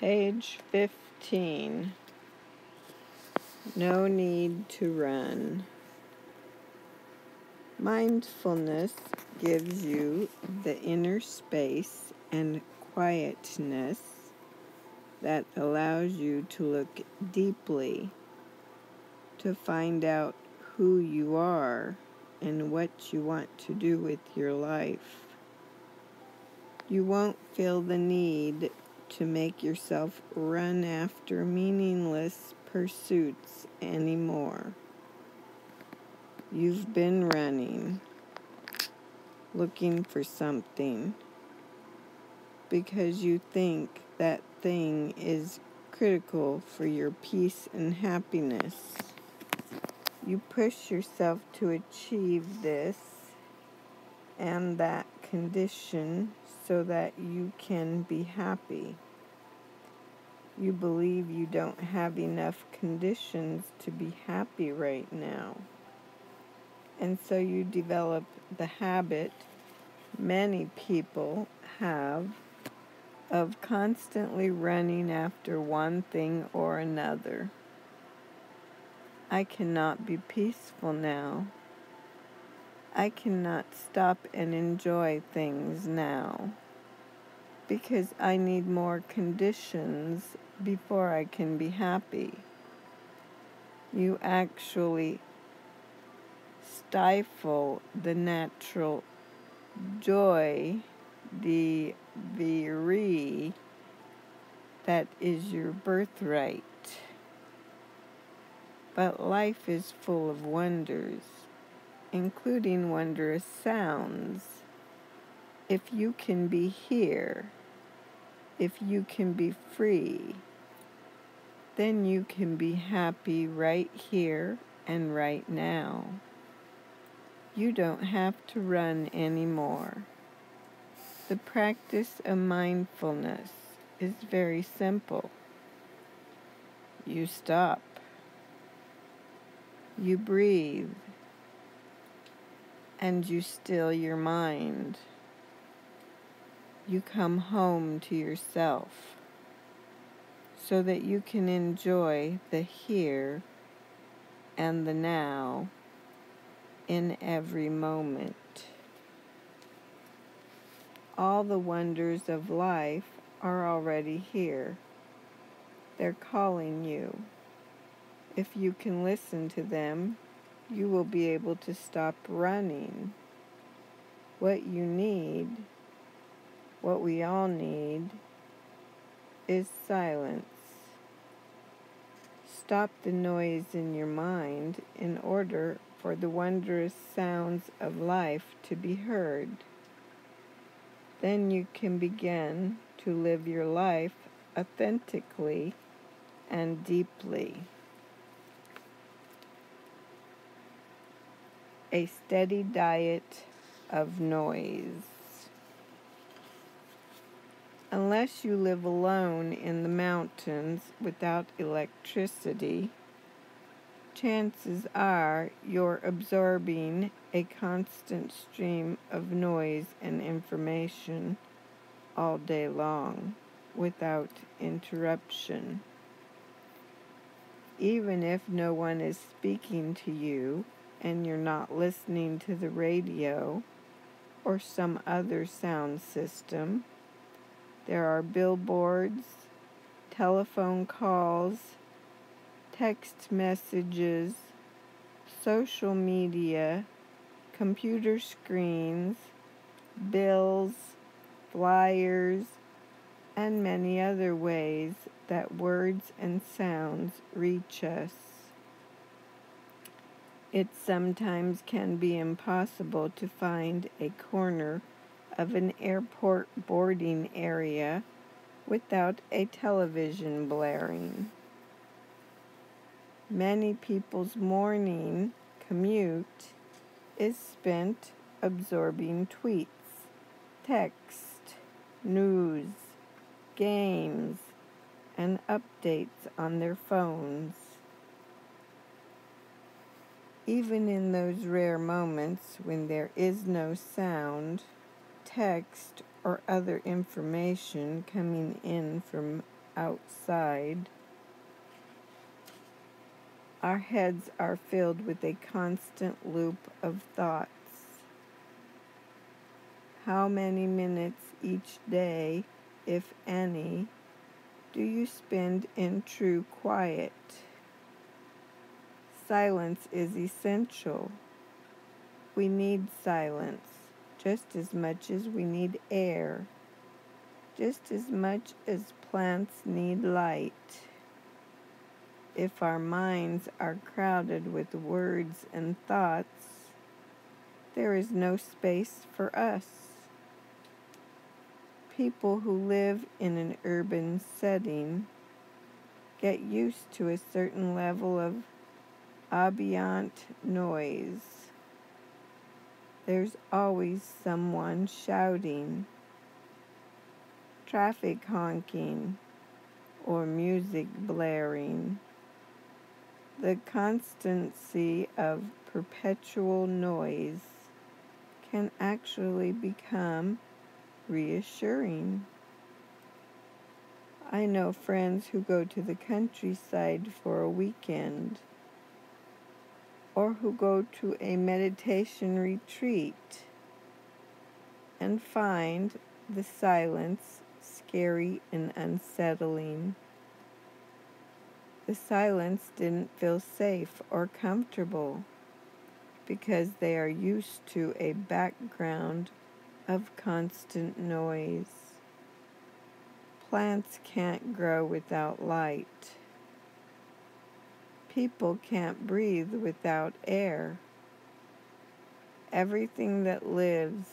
Page 15. No need to run. Mindfulness gives you the inner space and quietness that allows you to look deeply, to find out who you are and what you want to do with your life. You won't feel the need to make yourself run after meaningless pursuits anymore. You've been running, looking for something, because you think that thing is critical for your peace and happiness. You push yourself to achieve this and that condition so that you can be happy. You believe you don't have enough conditions to be happy right now. And so you develop the habit many people have of constantly running after one thing or another. I cannot be peaceful now. I cannot stop and enjoy things now because I need more conditions before I can be happy. You actually stifle the natural joy, the viree that is your birthright. But life is full of wonders, including wondrous sounds. If you can be here, if you can be free, then you can be happy right here and right now. You don't have to run anymore. The practice of mindfulness is very simple. You stop. You breathe. And you still your mind. You come home to yourself so that you can enjoy the here and the now in every moment. All the wonders of life are already here. They're calling you. If you can listen to them, you will be able to stop running. What you need, what we all need, is silence. Stop the noise in your mind in order for the wondrous sounds of life to be heard. Then you can begin to live your life authentically and deeply. A steady diet of noise. Unless you live alone in the mountains without electricity, chances are you're absorbing a constant stream of noise and information all day long without interruption. Even if no one is speaking to you and you're not listening to the radio or some other sound system, there are billboards, telephone calls, text messages, social media, computer screens, bills, flyers, and many other ways that words and sounds reach us. It sometimes can be impossible to find a corner of an airport boarding area without a television blaring. Many people's morning commute is spent absorbing tweets, text, news, games, and updates on their phones. Even in those rare moments when there is no sound, text, or other information coming in from outside. Our heads are filled with a constant loop of thoughts. How many minutes each day, if any, do you spend in true quiet? Silence is essential. We need silence just as much as we need air, just as much as plants need light. If our minds are crowded with words and thoughts, there is no space for us. People who live in an urban setting get used to a certain level of ambient noise. There's always someone shouting, traffic honking, or music blaring. The constancy of perpetual noise can actually become reassuring. I know friends who go to the countryside for a weekend, or who go to a meditation retreat and find the silence scary and unsettling. The silence didn't feel safe or comfortable because they are used to a background of constant noise. Plants can't grow without light. People can't breathe without air. Everything that lives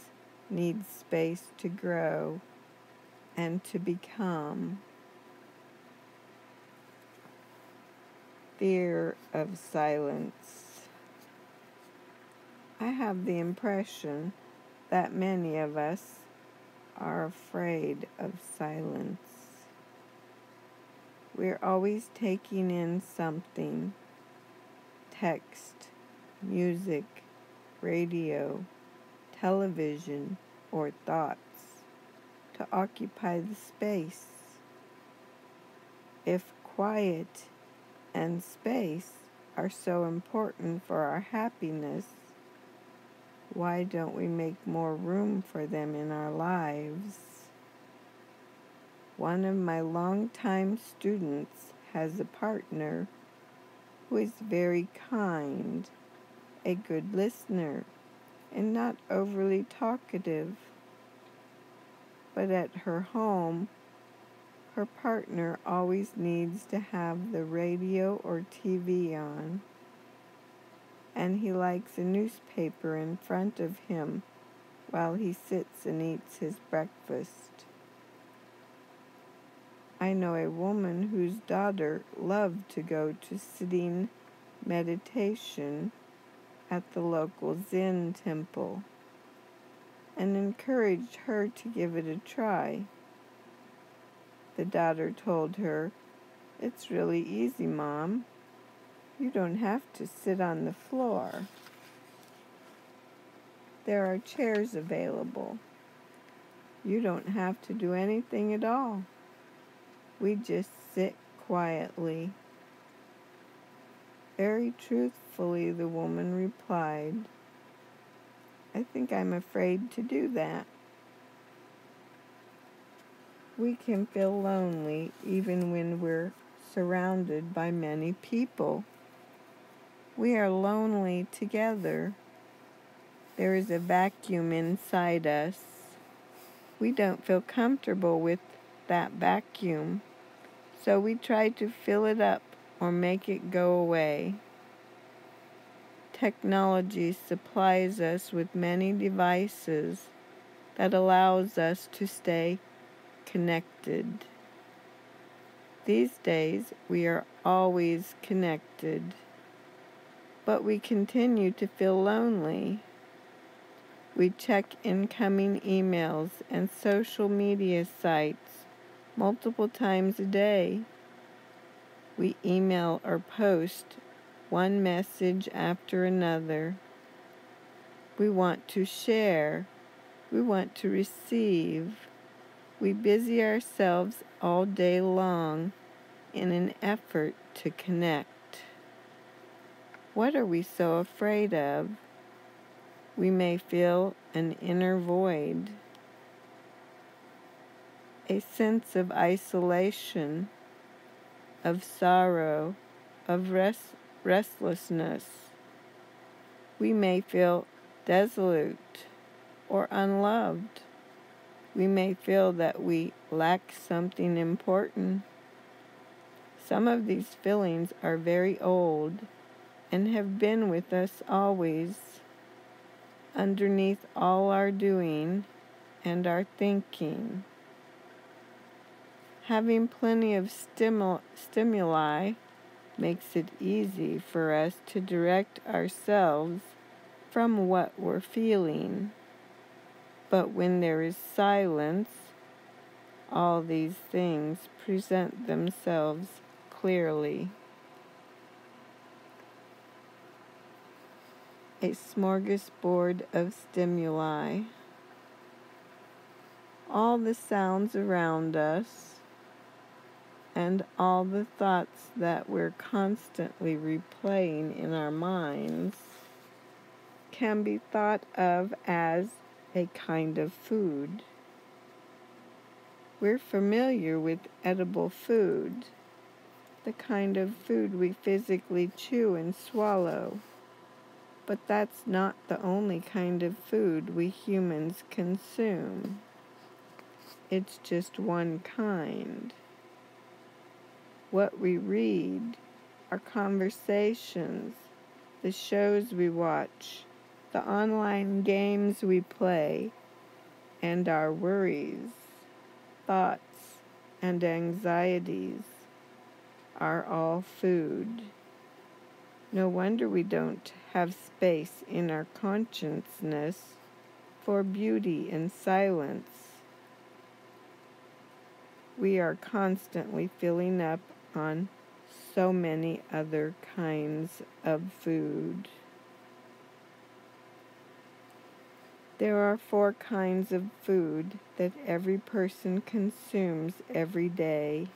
needs space to grow and to become. Fear of silence. I have the impression that many of us are afraid of silence. We're always taking in something: text, music, radio, television, or thoughts to occupy the space. If quiet and space are so important for our happiness, why don't we make more room for them in our lives? One of my longtime students has a partner who is very kind, a good listener, and not overly talkative. But at her home, her partner always needs to have the radio or TV on, and he likes a newspaper in front of him while he sits and eats his breakfast. I know a woman whose daughter loved to go to sitting meditation at the local Zen temple and encouraged her to give it a try. The daughter told her, "It's really easy, Mom. You don't have to sit on the floor. There are chairs available. You don't have to do anything at all. We just sit quietly." Very truthfully, the woman replied, "I think I'm afraid to do that." We can feel lonely even when we're surrounded by many people. We are lonely together. There is a vacuum inside us. We don't feel comfortable with that vacuum, so we try to fill it up or make it go away. Technology supplies us with many devices that allows us to stay connected. These days, we are always connected, but we continue to feel lonely. We check incoming emails and social media sites multiple times a day. We email or post one message after another. We want to share. We want to receive. We busy ourselves all day long in an effort to connect. What are we so afraid of? We may feel an inner void, a sense of isolation, of sorrow, of restlessness. We may feel desolate or unloved. We may feel that we lack something important. Some of these feelings are very old and have been with us always, underneath all our doing and our thinking. Having plenty of stimuli makes it easy for us to direct ourselves from what we're feeling. But when there is silence, all these things present themselves clearly. A smorgasbord of stimuli. All the sounds around us and all the thoughts that we're constantly replaying in our minds can be thought of as a kind of food. We're familiar with edible food, the kind of food we physically chew and swallow. But that's not the only kind of food we humans consume. It's just one kind. What we read, our conversations, the shows we watch, the online games we play, and our worries, thoughts, and anxieties are all food. No wonder we don't have space in our consciousness for beauty and silence. We are constantly filling up on so many other kinds of food. There are 4 kinds of food that every person consumes every day.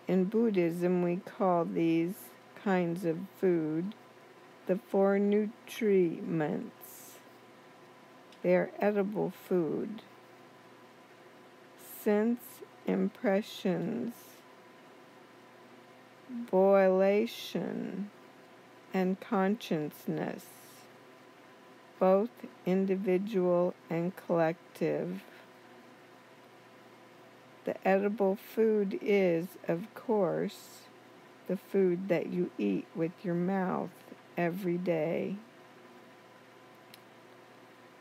In Buddhism, we call these kinds of food the 4 nutriments. They are edible food. Sense impressions, volition, and consciousness, both individual and collective. The edible food is, of course, the food that you eat with your mouth every day.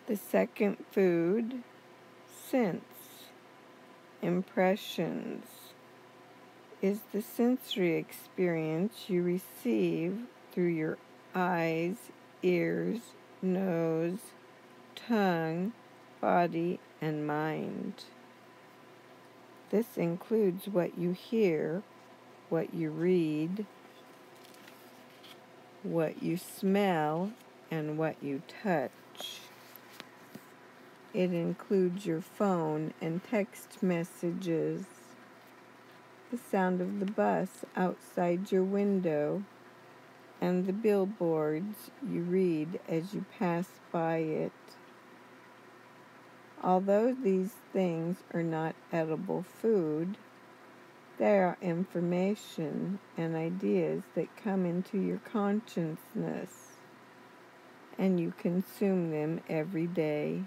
The second food, sense impressions, is the sensory experience you receive through your eyes, ears, nose, tongue, body, and mind. This includes what you hear, what you read, what you smell, and what you touch. It includes your phone and text messages, the sound of the bus outside your window, and the billboards you read as you pass by it. Although these things are not edible food, they are information and ideas that come into your consciousness, and you consume them every day.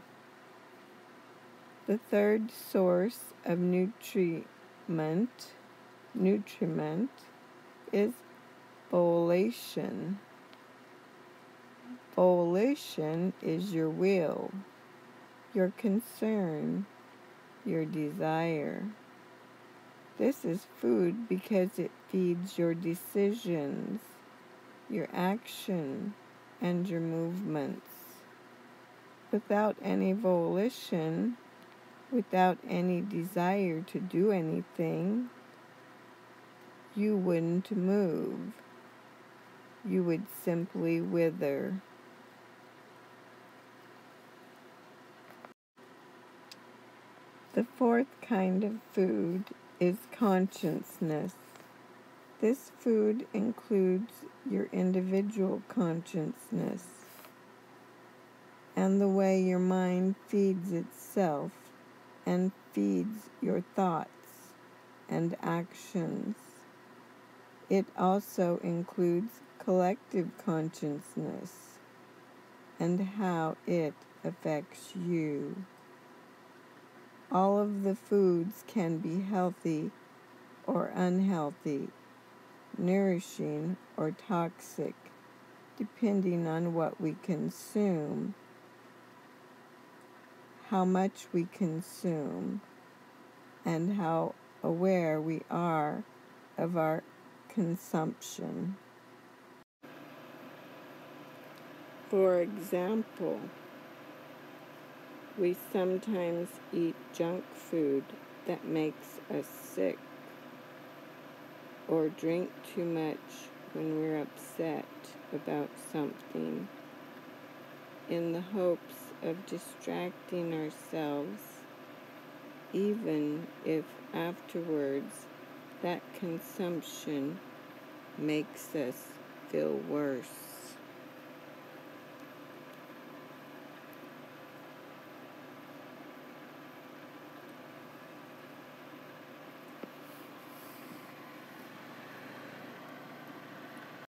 The third source of nutriment is volition. Volition is your will, your concern, your desire. This is food because it feeds your decisions, your action, and your movements. Without any volition, without any desire to do anything, you wouldn't move. You would simply wither. The fourth kind of food is consciousness. This food includes your individual consciousness and the way your mind feeds itself and feeds your thoughts and actions. It also includes collective consciousness and how it affects you. All of the foods can be healthy or unhealthy, nourishing or toxic, depending on what we consume, how much we consume, and how aware we are of our consumption. For example, we sometimes eat junk food that makes us sick, or drink too much when we're upset about something, in the hopes of distracting ourselves, even if afterwards that consumption makes us feel worse.